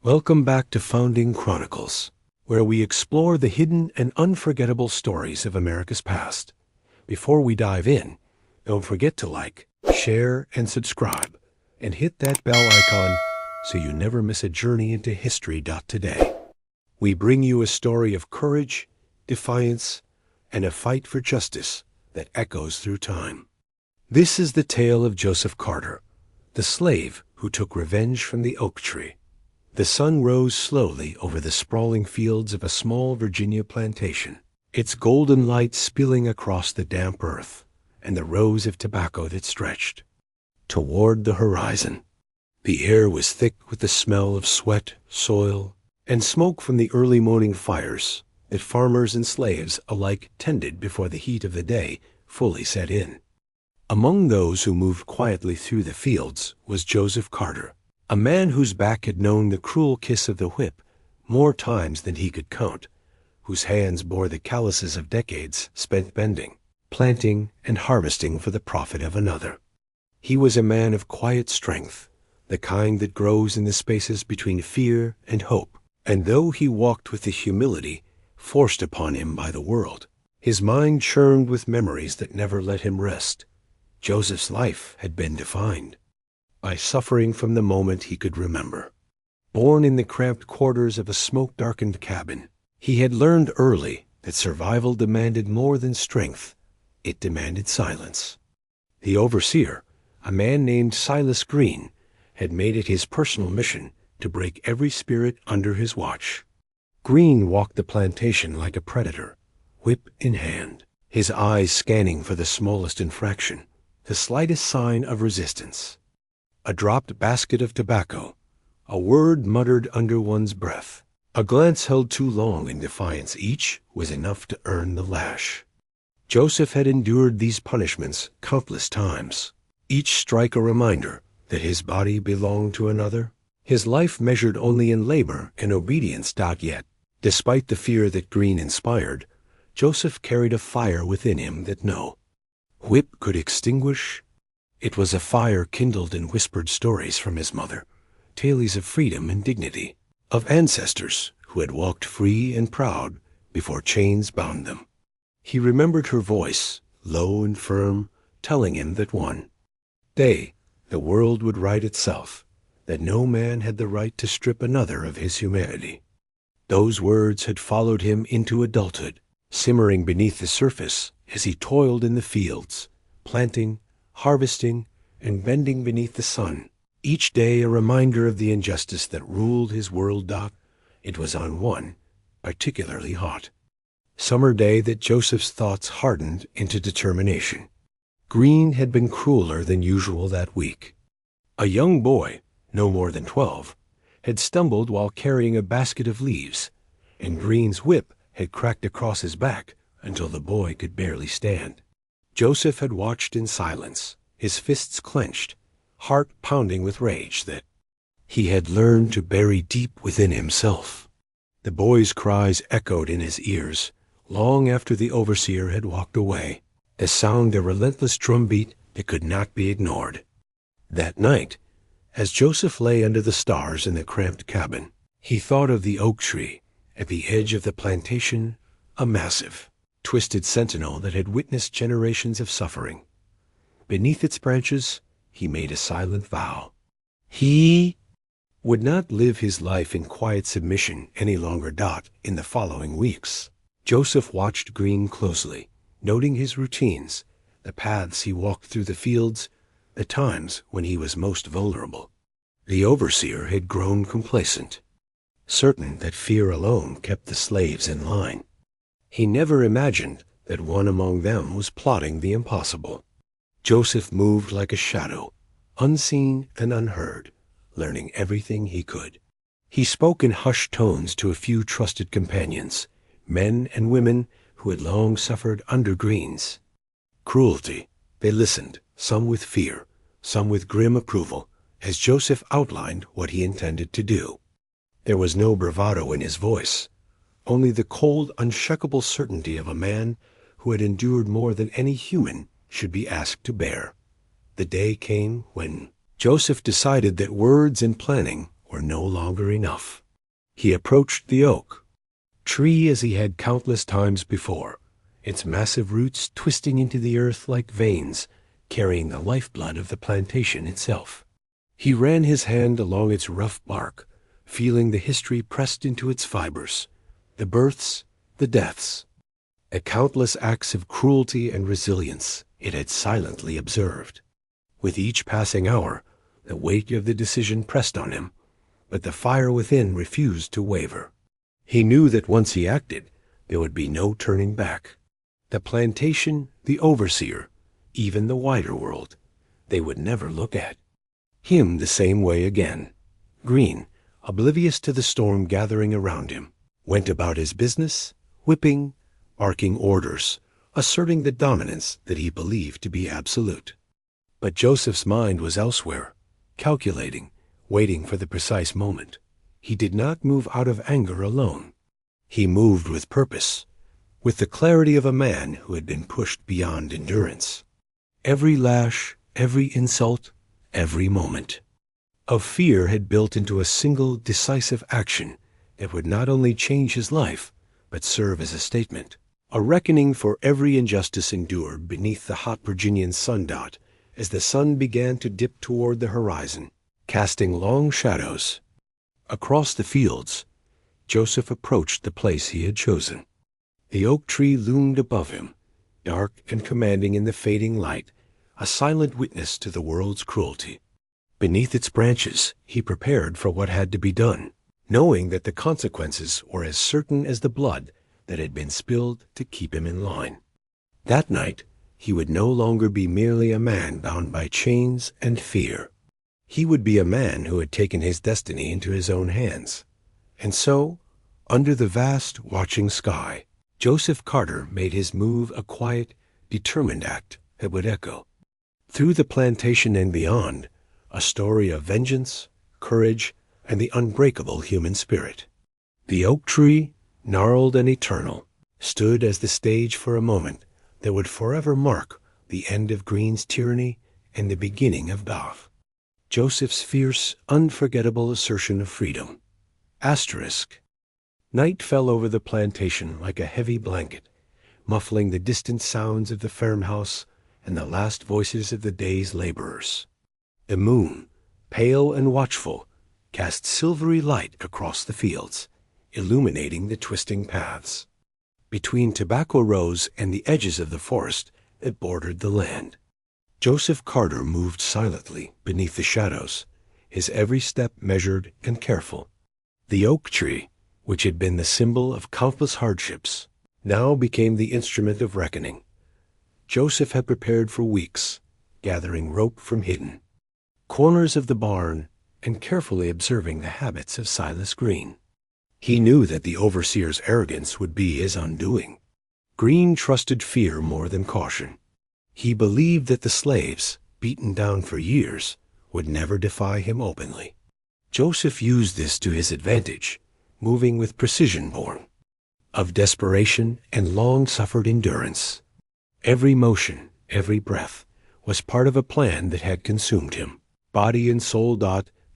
Welcome back to Founding Chronicles, where we explore the hidden and unforgettable stories of America's past. Before we dive in, don't forget to like, share, and subscribe, and hit that bell icon so you never miss a journey into history. Today, we bring you a story of courage, defiance, and a fight for justice that echoes through time. This is the tale of Joseph Carter, the slave who took revenge from the oak tree. The sun rose slowly over the sprawling fields of a small Virginia plantation, its golden light spilling across the damp earth and the rows of tobacco that stretched toward the horizon. The air was thick with the smell of sweat, soil, and smoke from the early morning fires that farmers and slaves alike tended before the heat of the day fully set in. Among those who moved quietly through the fields was Joseph Carter, a man whose back had known the cruel kiss of the whip more times than he could count, whose hands bore the calluses of decades spent bending, planting, and harvesting for the profit of another. He was a man of quiet strength, the kind that grows in the spaces between fear and hope, and though he walked with the humility forced upon him by the world, his mind churned with memories that never let him rest. Joseph's life had been defined by suffering from the moment he could remember. Born in the cramped quarters of a smoke-darkened cabin, he had learned early that survival demanded more than strength. It demanded silence. The overseer, a man named Silas Green, had made it his personal mission to break every spirit under his watch. Green walked the plantation like a predator, whip in hand, his eyes scanning for the smallest infraction, the slightest sign of resistance. A dropped basket of tobacco, a word muttered under one's breath, a glance held too long in defiance, each was enough to earn the lash. Joseph had endured these punishments countless times, each strike a reminder that his body belonged to another, his life measured only in labor and obedience. Yet, despite the fear that Green inspired, Joseph carried a fire within him that no whip could extinguish. It was a fire kindled in whispered stories from his mother, tales of freedom and dignity, of ancestors who had walked free and proud before chains bound them. He remembered her voice, low and firm, telling him that one day the world would right itself, that no man had the right to strip another of his humanity. Those words had followed him into adulthood, simmering beneath the surface as he toiled in the fields, planting, harvesting, and bending beneath the sun, each day a reminder of the injustice that ruled his world. It was on one particularly hot summer day that Joseph's thoughts hardened into determination. Green had been crueler than usual that week. A young boy, no more than 12, had stumbled while carrying a basket of leaves, and Green's whip had cracked across his back until the boy could barely stand. Joseph had watched in silence, his fists clenched, heart pounding with rage that he had learned to bury deep within himself. The boy's cries echoed in his ears long after the overseer had walked away, the sound a relentless drumbeat that could not be ignored. That night, as Joseph lay under the stars in the cramped cabin, he thought of the oak tree at the edge of the plantation, a massive, twisted sentinel that had witnessed generations of suffering. Beneath its branches, he made a silent vow. He would not live his life in quiet submission any longer. In the following weeks, Joseph watched Green closely, noting his routines, the paths he walked through the fields, the times when he was most vulnerable. The overseer had grown complacent, certain that fear alone kept the slaves in line. He never imagined that one among them was plotting the impossible. Joseph moved like a shadow, unseen and unheard, learning everything he could. He spoke in hushed tones to a few trusted companions, men and women who had long suffered under Green's cruelty. They listened, some with fear, some with grim approval, as Joseph outlined what he intended to do. There was no bravado in his voice, only the cold, unshakable certainty of a man who had endured more than any human should be asked to bear. The day came when Joseph decided that words and planning were were no longer enough. He approached the oak tree as he had countless times before, its massive roots twisting into the earth like veins, carrying the lifeblood of the plantation itself. He ran his hand along its rough bark, feeling the history pressed into its fibers, the births, the deaths, the countless acts of cruelty and resilience it had silently observed. With each passing hour, the weight of the decision pressed on him, but the fire within refused to waver. He knew that once he acted, there would be no turning back. The plantation, the overseer, even the wider world, they would never look at him the same way again. Green, oblivious to the storm gathering around him, went about his business, whipping, barking orders, asserting the dominance that he believed to be absolute. But Joseph's mind was elsewhere, calculating, waiting for the precise moment. He did not move out of anger alone. He moved with purpose, with the clarity of a man who had been pushed beyond endurance. Every lash, every insult, every moment of fear had built into a single decisive action that would not only change his life, but serve as a statement, a reckoning for every injustice endured beneath the hot Virginian sundot as the sun began to dip toward the horizon, casting long shadows. Across the fields, Joseph approached the place he had chosen. The oak tree loomed above him, dark and commanding in the fading light, a silent witness to the world's cruelty. Beneath its branches, he prepared for what had to be done, knowing that the consequences were as certain as the blood that had been spilled to keep him in line. That night, he would no longer be merely a man bound by chains and fear. He would be a man who had taken his destiny into his own hands. And so, under the vast watching sky, Joseph Carter made his move a quiet, determined act that would echo through the plantation and beyond, a story of vengeance, courage, and the unbreakable human spirit. The oak tree, gnarled and eternal, stood as the stage for a moment that would forever mark the end of Green's tyranny and the beginning of Bath. Joseph's fierce, unforgettable assertion of freedom. Asterisk. Night fell over the plantation like a heavy blanket, muffling the distant sounds of the farmhouse and the last voices of the day's laborers. The moon, pale and watchful, cast silvery light across the fields, illuminating the twisting paths between tobacco rows and the edges of the forest that bordered the land. Joseph Carter moved silently beneath the shadows, his every step measured and careful. The oak tree, which had been the symbol of countless hardships, now became the instrument of reckoning. Joseph had prepared for weeks, gathering rope from hidden corners of the barn and carefully observing the habits of Silas Green. He knew that the overseer's arrogance would be his undoing. Green trusted fear more than caution. He believed that the slaves, beaten down for years, would never defy him openly. Joseph used this to his advantage, moving with precision born of desperation and long-suffered endurance. Every motion, every breath, was part of a plan that had consumed him. Body and soul.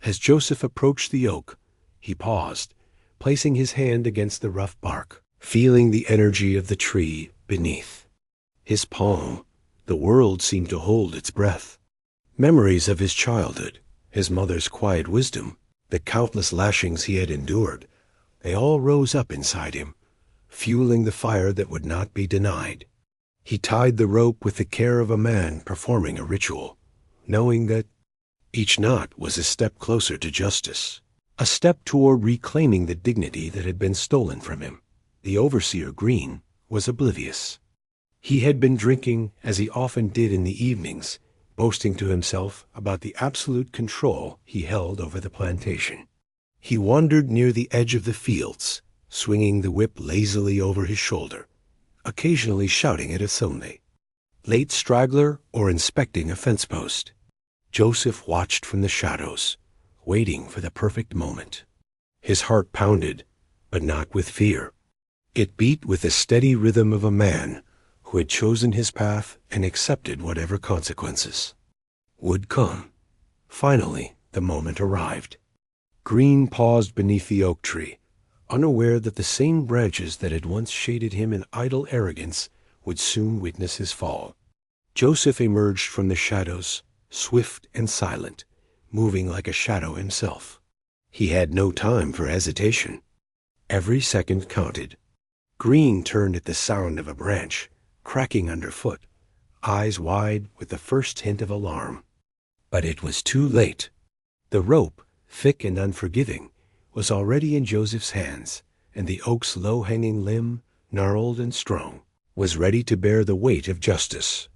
As Joseph approached the oak, he paused, placing his hand against the rough bark, feeling the energy of the tree beneath. His palm, the world seemed to hold its breath. Memories of his childhood, his mother's quiet wisdom, the countless lashings he had endured, they all rose up inside him, fueling the fire that would not be denied. He tied the rope with the care of a man performing a ritual, knowing that each knot was a step closer to justice, a step toward reclaiming the dignity that had been stolen from him. The overseer, Green, was oblivious. He had been drinking, as he often did in the evenings, boasting to himself about the absolute control he held over the plantation. He wandered near the edge of the fields, swinging the whip lazily over his shoulder, occasionally shouting at a Sunday late straggler or inspecting a fence post. Joseph watched from the shadows, waiting for the perfect moment. His heart pounded, but not with fear. It beat with the steady rhythm of a man who had chosen his path and accepted whatever consequences would come. Finally, the moment arrived. Green paused beneath the oak tree, unaware that the same branches that had once shaded him in idle arrogance would soon witness his fall. Joseph emerged from the shadows, swift and silent, moving like a shadow himself. He had no time for hesitation. Every second counted. Green turned at the sound of a branch, cracking underfoot, eyes wide with the first hint of alarm. But it was too late. The rope, thick and unforgiving, was already in Joseph's hands, and the oak's low-hanging limb, gnarled and strong, was ready to bear the weight of justice.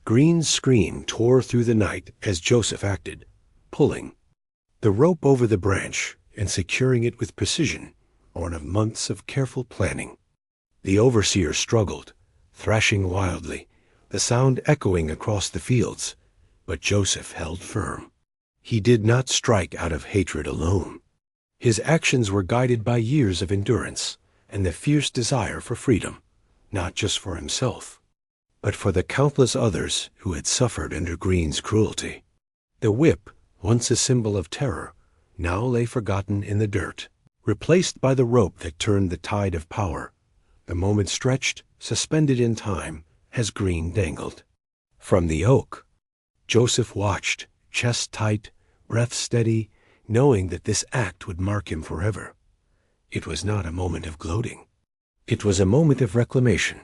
Green's scream tore through the night as Joseph acted, pulling. The rope over the branch and securing it with precision, born of months of careful planning. The overseer struggled, thrashing wildly, the sound echoing across the fields, but Joseph held firm. He did not strike out of hatred alone. His actions were guided by years of endurance and the fierce desire for freedom, not just for himself, but for the countless others who had suffered under Green's cruelty. The whip, once a symbol of terror, now lay forgotten in the dirt, replaced by the rope that turned the tide of power. The moment stretched, suspended in time, as Green dangled. From the oak, Joseph watched, chest tight, breath steady, knowing that this act would mark him forever. It was not a moment of gloating. It was a moment of reclamation,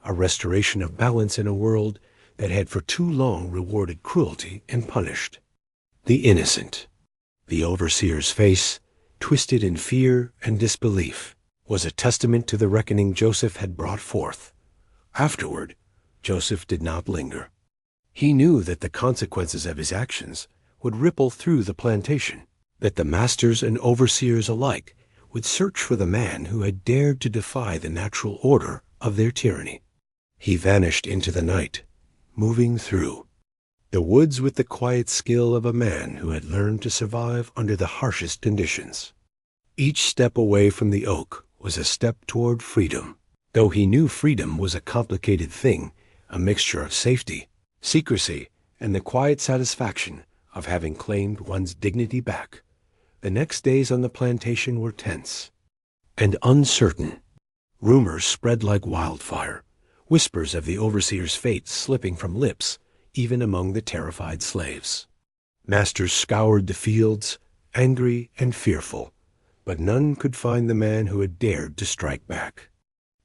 a restoration of balance in a world that had for too long rewarded cruelty and punished the innocent. The overseer's face, twisted in fear and disbelief, was a testament to the reckoning Joseph had brought forth. Afterward, Joseph did not linger. He knew that the consequences of his actions would ripple through the plantation, that the masters and overseers alike would search for the man who had dared to defy the natural order of their tyranny. He vanished into the night, moving through the woods with the quiet skill of a man who had learned to survive under the harshest conditions. Each step away from the oak was a step toward freedom, though he knew freedom was a complicated thing, a mixture of safety, secrecy, and the quiet satisfaction of having claimed one's dignity back. The next days on the plantation were tense and uncertain. Rumors spread like wildfire, whispers of the overseer's fate slipping from lips even among the terrified slaves. Masters scoured the fields, angry and fearful, but none could find the man who had dared to strike back.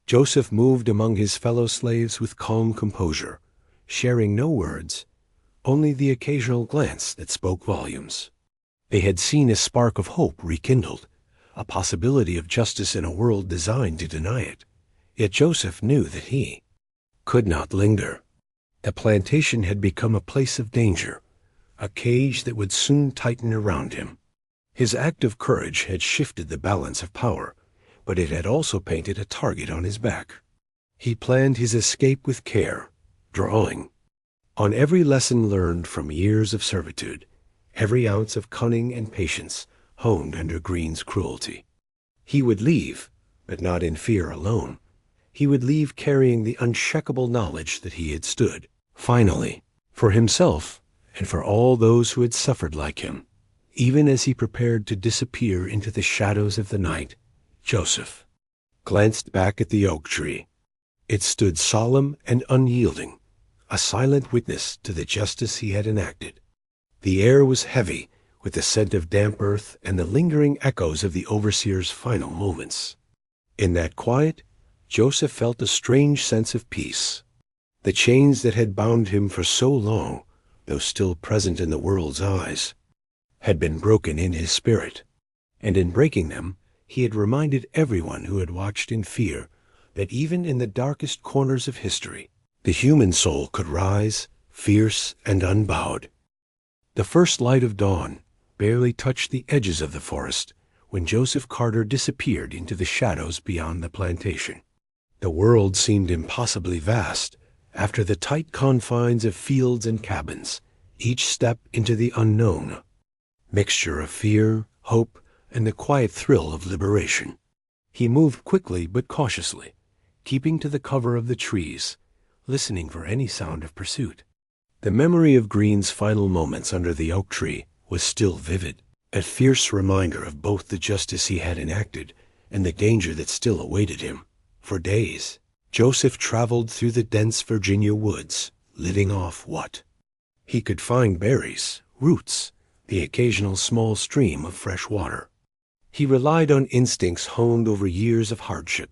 Joseph moved among his fellow slaves with calm composure, sharing no words, only the occasional glance that spoke volumes. They had seen a spark of hope rekindled, a possibility of justice in a world designed to deny it. Yet Joseph knew that he could not linger. The plantation had become a place of danger, a cage that would soon tighten around him. His act of courage had shifted the balance of power, but it had also painted a target on his back. He planned his escape with care, drawing on every lesson learned from years of servitude, every ounce of cunning and patience honed under Green's cruelty. He would leave, but not in fear alone. He would leave carrying the unshakable knowledge that he had stood, finally, for himself and for all those who had suffered like him. Even as he prepared to disappear into the shadows of the night, Joseph glanced back at the oak tree. It stood solemn and unyielding, a silent witness to the justice he had enacted. The air was heavy with the scent of damp earth and the lingering echoes of the overseer's final moments. In that quiet, Joseph felt a strange sense of peace. The chains that had bound him for so long, though still present in the world's eyes, had been broken in his spirit, and in breaking them, he had reminded everyone who had watched in fear that even in the darkest corners of history, the human soul could rise, fierce and unbowed. The first light of dawn barely touched the edges of the forest when Joseph Carter disappeared into the shadows beyond the plantation. The world seemed impossibly vast after the tight confines of fields and cabins, each step into the unknown, mixture of fear, hope, and the quiet thrill of liberation. He moved quickly but cautiously, keeping to the cover of the trees, listening for any sound of pursuit. The memory of Green's final moments under the oak tree was still vivid. a fierce reminder of both the justice he had enacted and the danger that still awaited him. For days, Joseph traveled through the dense Virginia woods, living off what he could find: berries, roots, the occasional small stream of fresh water. He relied on instincts honed over years of hardship,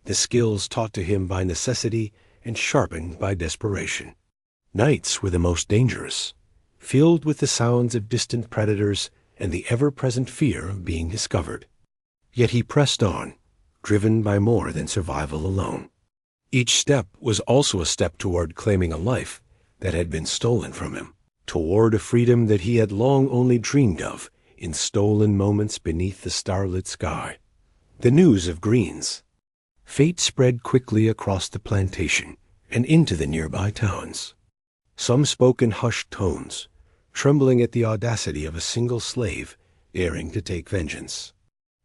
the skills taught to him by necessity and sharpened by desperation. Nights were the most dangerous, filled with the sounds of distant predators and the ever-present fear of being discovered. Yet he pressed on, driven by more than survival alone. Each step was also a step toward claiming a life that had been stolen from him, toward a freedom that he had long only dreamed of in stolen moments beneath the starlit sky. The news of Green's fate spread quickly across the plantation and into the nearby towns. Some spoke in hushed tones, trembling at the audacity of a single slave daring to take vengeance.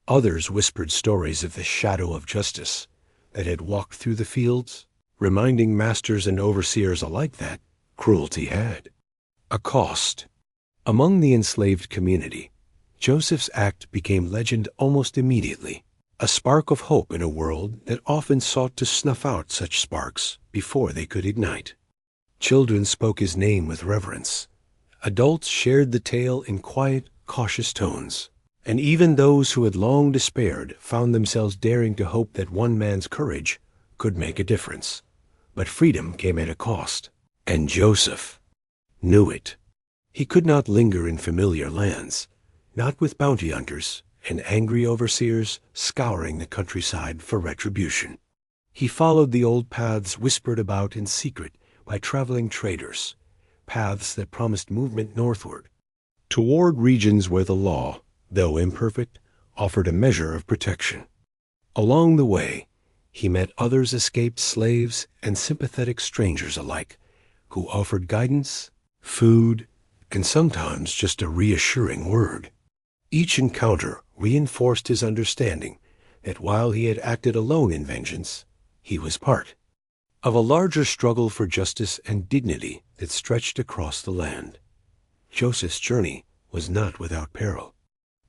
Others whispered stories of the shadow of justice that had walked through the fields, reminding masters and overseers alike that cruelty had a cost. Among the enslaved community, Joseph's act became legend almost immediately, a spark of hope in a world that often sought to snuff out such sparks before they could ignite. Children spoke his name with reverence. Adults shared the tale in quiet, cautious tones. And even those who had long despaired found themselves daring to hope that one man's courage could make a difference. But freedom came at a cost, and Joseph knew it. He could not linger in familiar lands, not with bounty hunters and angry overseers scouring the countryside for retribution. He followed the old paths whispered about in secret by traveling traders, paths that promised movement northward, toward regions where the law, though imperfect, offered a measure of protection. Along the way, he met others escaped slaves and sympathetic strangers alike, who offered guidance, food, and sometimes just a reassuring word. Each encounter reinforced his understanding that while he had acted alone in vengeance, he was part of a larger struggle for justice and dignity that stretched across the land. Joseph's journey was not without peril.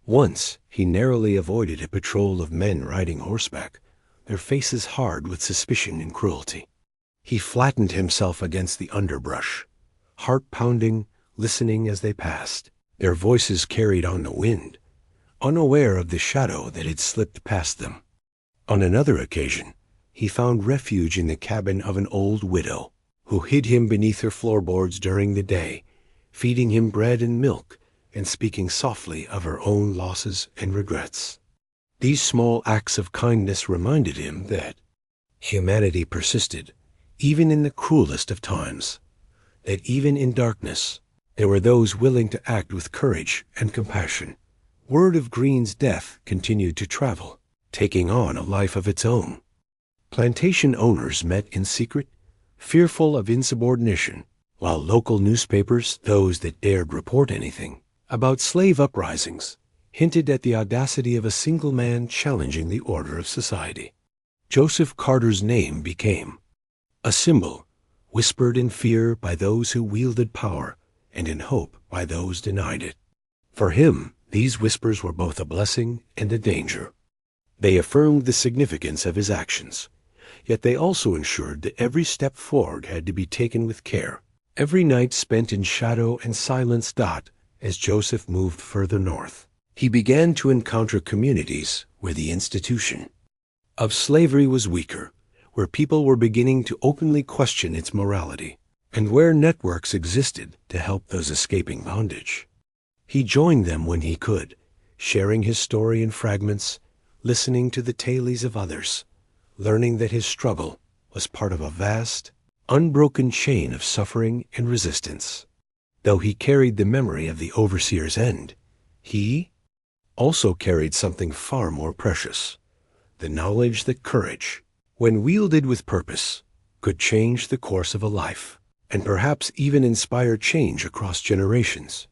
Once he narrowly avoided a patrol of men riding horseback, their faces hard with suspicion and cruelty. He flattened himself against the underbrush, heart pounding, listening as they passed, their voices carried on the wind, unaware of the shadow that had slipped past them. On another occasion, he found refuge in the cabin of an old widow, who hid him beneath her floorboards during the day, feeding him bread and milk and speaking softly of her own losses and regrets. These small acts of kindness reminded him that humanity persisted, even in the cruelest of times, that even in darkness, there were those willing to act with courage and compassion. Word of Green's death continued to travel, taking on a life of its own. Plantation owners met in secret, fearful of insubordination, while local newspapers, those that dared report anything about slave uprisings, hinted at the audacity of a single man challenging the order of society. Joseph Carter's name became a symbol, whispered in fear by those who wielded power and in hope by those denied it. For him, these whispers were both a blessing and a danger. They affirmed the significance of his actions, yet they also ensured that every step forward had to be taken with care. Every night spent in shadow and silence dot as Joseph moved further north. He began to encounter communities where the institution of slavery was weaker, where people were beginning to openly question its morality, and where networks existed to help those escaping bondage. He joined them when he could, sharing his story in fragments, listening to the tales of others, learning that his struggle was part of a vast, unbroken chain of suffering and resistance. Though he carried the memory of the overseer's end, he also carried something far more precious, the knowledge that courage, when wielded with purpose, could change the course of a life, and perhaps even inspire change across generations.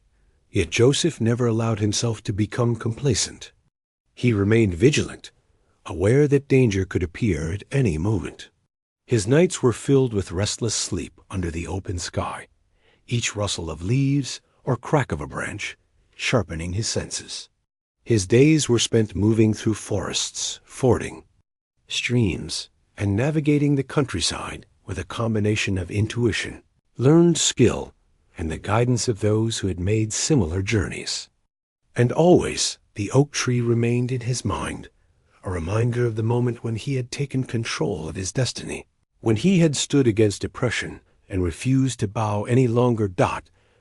Yet Joseph never allowed himself to become complacent. He remained vigilant, aware that danger could appear at any moment. His nights were filled with restless sleep under the open sky, each rustle of leaves or crack of a branch sharpening his senses. His days were spent moving through forests, fording streams, and navigating the countryside with a combination of intuition, learned skill, and the guidance of those who had made similar journeys. And always the oak tree remained in his mind, a reminder of the moment when he had taken control of his destiny, when he had stood against oppression and refused to bow any longer.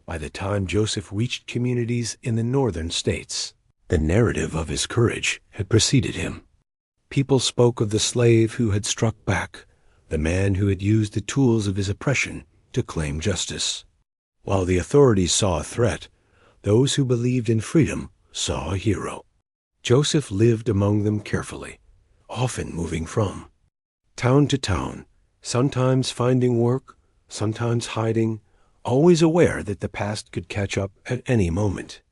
By the time Joseph reached communities in the northern states, the narrative of his courage had preceded him. People spoke of the slave who had struck back, the man who had used the tools of his oppression to claim justice. While the authorities saw a threat, those who believed in freedom saw a hero. Joseph lived among them carefully, often moving from town to town, sometimes finding work, sometimes hiding, always aware that the past could catch up at any moment.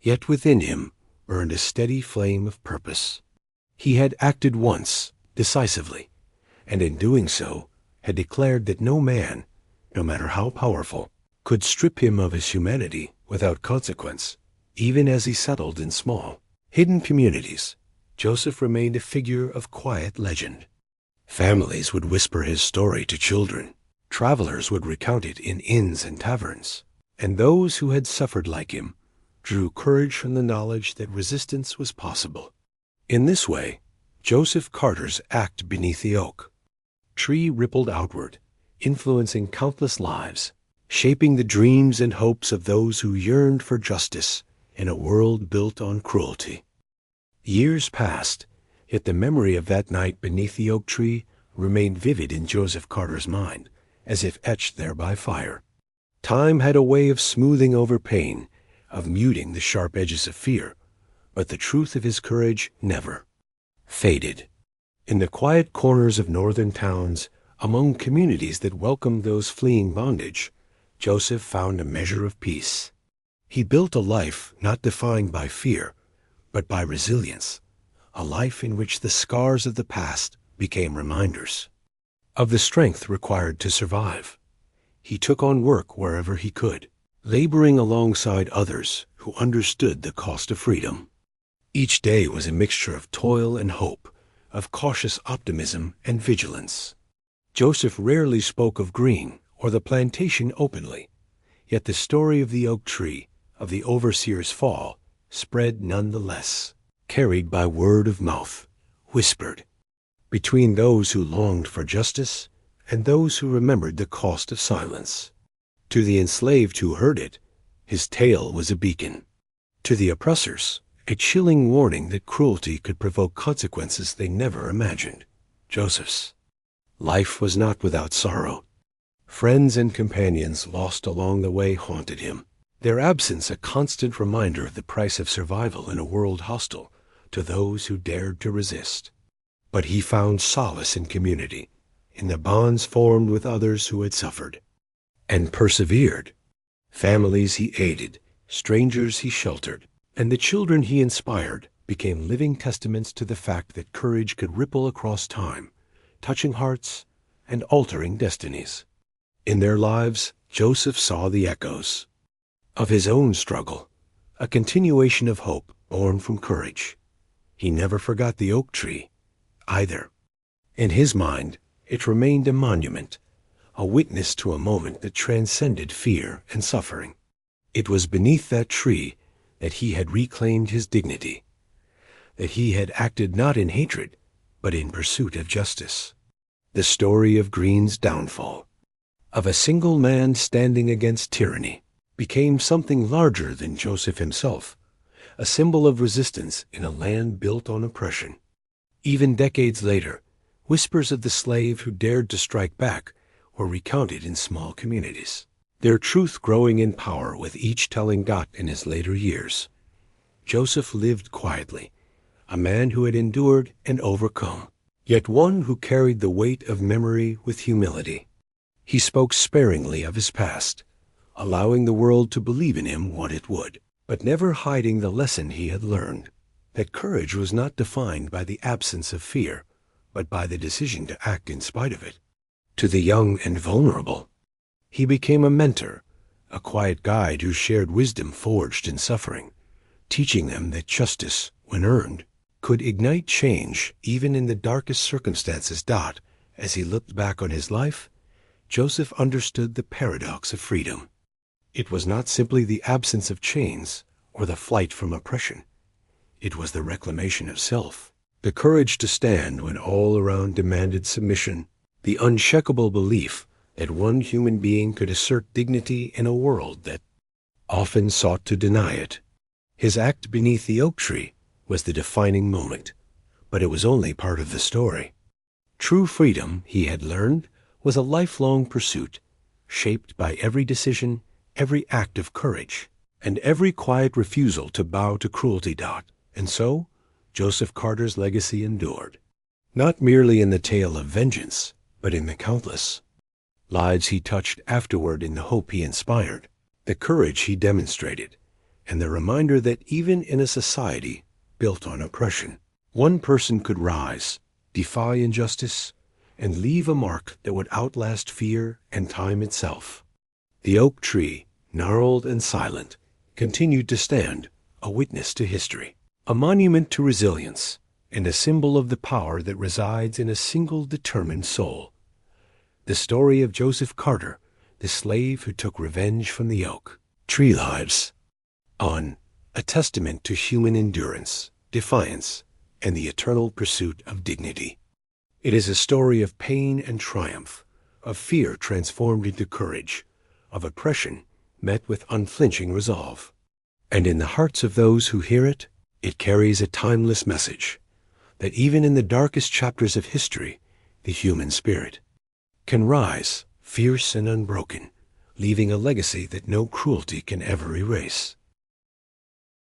Yet within him burned a steady flame of purpose. He had acted once, decisively, and in doing so had declared that no man, no matter how powerful, could strip him of his humanity without consequence. Even as he settled in small, hidden communities, Joseph remained a figure of quiet legend. Families would whisper his story to children. Travelers would recount it in inns and taverns, and those who had suffered like him drew courage from the knowledge that resistance was possible. In this way, Joseph Carter's act beneath the oak tree rippled outward, influencing countless lives, shaping the dreams and hopes of those who yearned for justice in a world built on cruelty. Years passed, yet the memory of that night beneath the oak tree remained vivid in Joseph Carter's mind, as if etched there by fire. Time had a way of smoothing over pain, of muting the sharp edges of fear, but the truth of his courage never faded. In the quiet corners of northern towns, among communities that welcomed those fleeing bondage, Joseph found a measure of peace. He built a life not defined by fear, but by resilience, a life in which the scars of the past became reminders of the strength required to survive. He took on work wherever he could, laboring alongside others who understood the cost of freedom. Each day was a mixture of toil and hope, of cautious optimism and vigilance. Joseph rarely spoke of Green or the plantation openly, yet the story of the oak tree, of the overseer's fall, spread nonetheless, carried by word of mouth, whispered, between those who longed for justice and those who remembered the cost of silence. To the enslaved who heard it, his tale was a beacon. To the oppressors, a chilling warning that cruelty could provoke consequences they never imagined. Joseph's life was not without sorrow. Friends and companions lost along the way haunted him, their absence a constant reminder of the price of survival in a world hostile to those who dared to resist. But he found solace in community, in the bonds formed with others who had suffered, and persevered. Families he aided, strangers he sheltered, and the children he inspired became living testaments to the fact that courage could ripple across time, touching hearts and altering destinies. In their lives, Joseph saw the echoes of his own struggle, a continuation of hope born from courage. He never forgot the oak tree, either. In his mind, it remained a monument, a witness to a moment that transcended fear and suffering. It was beneath that tree that he had reclaimed his dignity, that he had acted not in hatred, but in pursuit of justice. The story of Green's downfall, of a single man standing against tyranny, became something larger than Joseph himself, a symbol of resistance in a land built on oppression. Even decades later, whispers of the slave who dared to strike back were recounted in small communities, their truth growing in power with each telling in his later years. Joseph lived quietly, a man who had endured and overcome, yet one who carried the weight of memory with humility. He spoke sparingly of his past, allowing the world to believe in him what it would, but never hiding the lesson he had learned, that courage was not defined by the absence of fear, but by the decision to act in spite of it. To the young and vulnerable, he became a mentor, a quiet guide who shared wisdom forged in suffering, teaching them that justice, when earned, could ignite change even in the darkest circumstances. As he looked back on his life, Joseph understood the paradox of freedom. It was not simply the absence of chains or the flight from oppression. It was the reclamation of self, the courage to stand when all around demanded submission, the unshakable belief that one human being could assert dignity in a world that often sought to deny it. His act beneath the oak tree was the defining moment, but it was only part of the story. True freedom, he had learned, was a lifelong pursuit, shaped by every decision, every act of courage, and every quiet refusal to bow to cruelty. And so, Joseph Carter's legacy endured, not merely in the tale of vengeance, but in the countless lives he touched afterward, in the hope he inspired, the courage he demonstrated, and the reminder that even in a society built on oppression, one person could rise, defy injustice, and leave a mark that would outlast fear and time itself. The oak tree, gnarled and silent, continued to stand, a witness to history, a monument to resilience, and a symbol of the power that resides in a single determined soul. The story of Joseph Carter, the slave who took revenge from the oak tree, lives on, a testament to human endurance, defiance, and the eternal pursuit of dignity. It is a story of pain and triumph, of fear transformed into courage, of oppression met with unflinching resolve. And in the hearts of those who hear it, it carries a timeless message that even in the darkest chapters of history, the human spirit can rise, fierce and unbroken, leaving a legacy that no cruelty can ever erase.